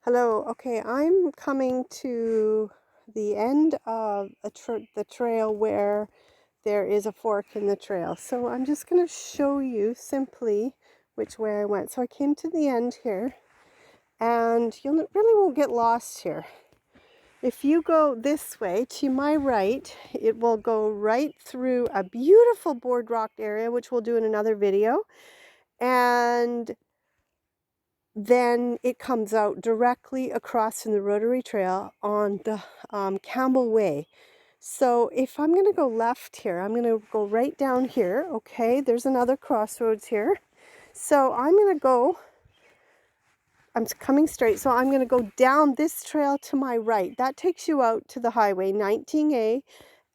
Hello. Okay, I'm coming to the end of the trail where there is a fork in the trail. So I'm just going to show you simply which way I went. So I came to the end here, and really won't get lost here. If you go this way to my right, it will go right through a beautiful boardwalk area, which we'll do in another video. And then it comes out directly across from the Rotary Trail on the Campbell Way. So if I'm going to go left here, I'm going to go right down here. Okay, there's another crossroads here. So I'm coming straight. So I'm going to go down this trail to my right. That takes you out to the highway 19A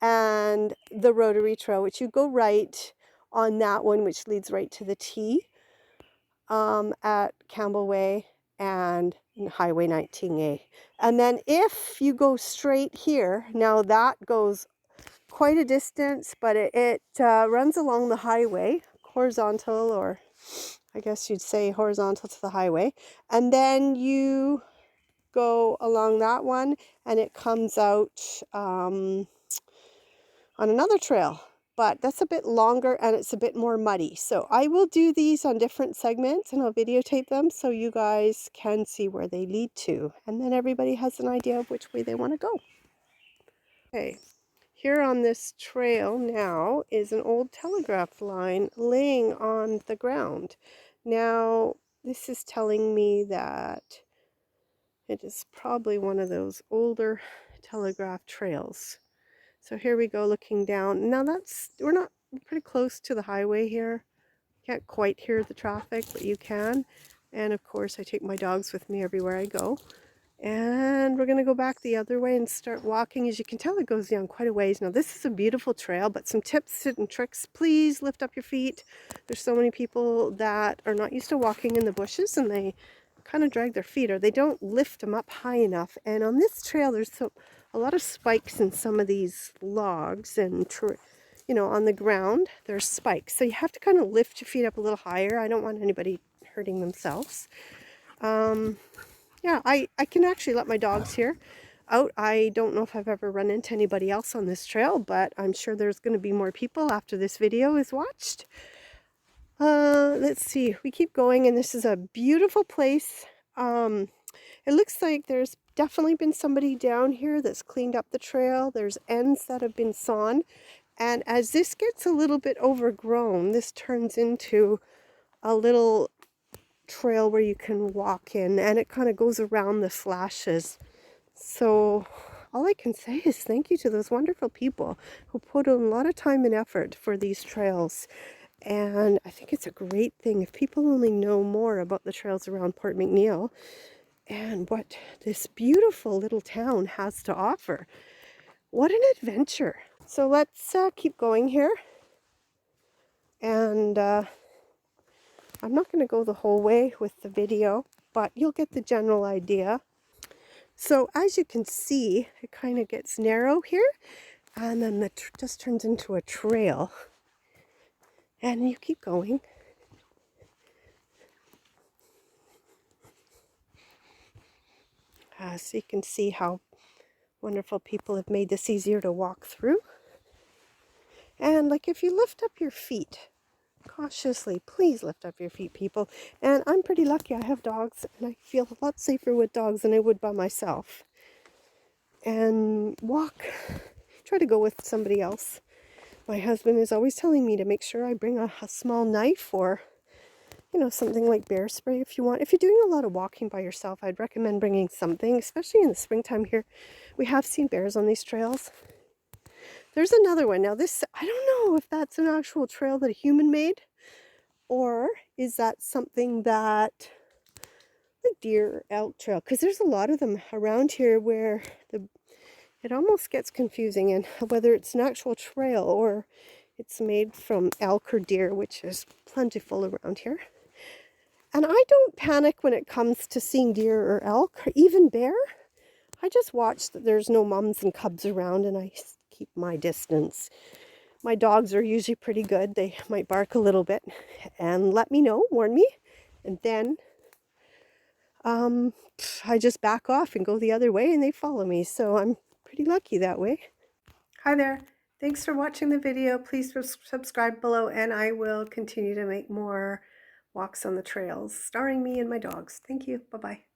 and the Rotary Trail, which you go right on that one, which leads right to the T at Campbell Way and Highway 19A. And then if you go straight here, now that goes quite a distance, but it runs along the highway, horizontal, or I guess you'd say horizontal to the highway. And then you go along that one and it comes out on another trail. But that's a bit longer and it's a bit more muddy. So I will do these on different segments and I'll videotape them so you guys can see where they lead to. And then everybody has an idea of which way they want to go. Okay, here on this trail now is an old telegraph line laying on the ground. Now, this is telling me that it is probably one of those older telegraph trails. So here we go looking down. Now we're pretty close to the highway here. Can't quite hear the traffic, but you can. And of course I take my dogs with me everywhere I go. And we're gonna go back the other way and start walking. As you can tell, it goes down quite a ways. Now this is a beautiful trail, but some tips and tricks. Please lift up your feet. There's so many people that are not used to walking in the bushes and they kind of drag their feet or they don't lift them up high enough. And on this trail, there's a lot of spikes in some of these logs and on the ground there's spikes, so you have to kind of lift your feet up a little higher. I don't want anybody hurting themselves. Yeah, I can actually let my dogs here out. I don't know if I've ever run into anybody else on this trail, but I'm sure there's going to be more people after this video is watched. Let's see, we keep going, and this is a beautiful place. It looks like there's definitely been somebody down here that's cleaned up the trail. There's ends that have been sawn. And as this gets a little bit overgrown, this turns into a little trail where you can walk in, and it kind of goes around the slashes. So all I can say is thank you to those wonderful people who put in a lot of time and effort for these trails. And I think it's a great thing if people only know more about the trails around Port McNeill and what this beautiful little town has to offer. What an adventure. So let's keep going here. And I'm not going to go the whole way with the video, but you'll get the general idea. So as you can see, it kind of gets narrow here, and then it just turns into a trail. And you keep going. So you can see how wonderful people have made this easier to walk through. And like if you lift up your feet, cautiously, please lift up your feet, people. And I'm pretty lucky I have dogs, and I feel a lot safer with dogs than I would by myself. And try to go with somebody else. My husband is always telling me to make sure I bring a small knife or something like bear spray if you want. If you're doing a lot of walking by yourself, I'd recommend bringing something, especially in the springtime here. We have seen bears on these trails. There's another one. Now this, I don't know if that's an actual trail that a human made, or is that something that the deer elk trail, because there's a lot of them around here where it almost gets confusing in whether it's an actual trail or it's made from elk or deer, which is plentiful around here. And I don't panic when it comes to seeing deer or elk or even bear. I just watch that there's no mums and cubs around and I keep my distance. My dogs are usually pretty good. They might bark a little bit and let me know, warn me. And then I just back off and go the other way and they follow me. So I'm pretty lucky that way. Hi there. Thanks for watching the video. Please subscribe below and I will continue to make more walks on the trails starring me and my dogs. Thank you. Bye-bye.